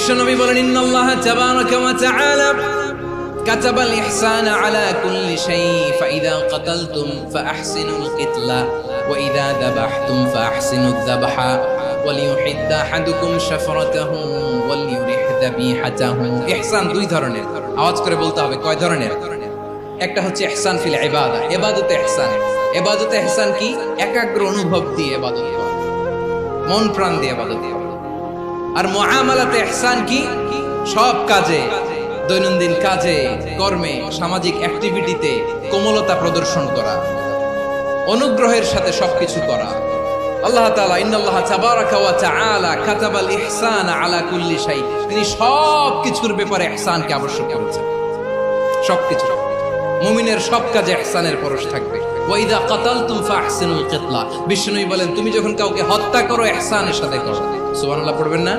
বিশ্বনবী বলেন ইন্নাল্লাহা তাবারাকা ওয়া তাআলা কাতাবাল ইহসানা আলা কুল্লি শাই ফাইদা কাতালতুম ফাআহসিনুল কিতলা ওয়া ইযা যাবাহতুম ফাআহসিনুদ যাবহা ওয়ালিয়ুহিদ্দা আহাদুকুম শাফরাতাহু ওয়ালিয়ুরিহ যাবিহাতাহু। ইহসান দুই ধরনের, আওয়াজ করে বলতে হবে কয় ধরনের? একটা হচ্ছে ইহসান ফিল ইবাদা, ইবাদতে ইহসান। ইবাদতে ইহসান কি? একাগ্র অনুভব দিয়ে ইবাদত করা, মন প্রাণ দিয়ে ইবাদত করা। আর মুআমালাতে ইহসান কি? সব কাজে, দৈনন্দিন কাজে, কর্মে, সামাজিক অ্যাক্টিভিটিতে কোমলতা প্রদর্শন করা, অনুগ্রহের সাথে সবকিছু করা। আল্লাহ তাআলা ইন্নাল্লাহা তাবারাকা ওয়া তাআলা কাতাবাল ইহসানা আলা কুল্লি শাই, তিনি সব কিছুর ব্যাপারে ইহসানকে আবশ্যক করেছেন। সবকিছু, মুমিনের সব কাজে ইহসানের পরশ থাকবে। ওয়া ইযা কাতালতুম ফাআহসিনুল কিতলা, বিষ্ণু বলেন তুমি যখন কাউকে হত্যা করো ইহসানের সাথে করো। সুবহানাল্লাহ পড়বেন না?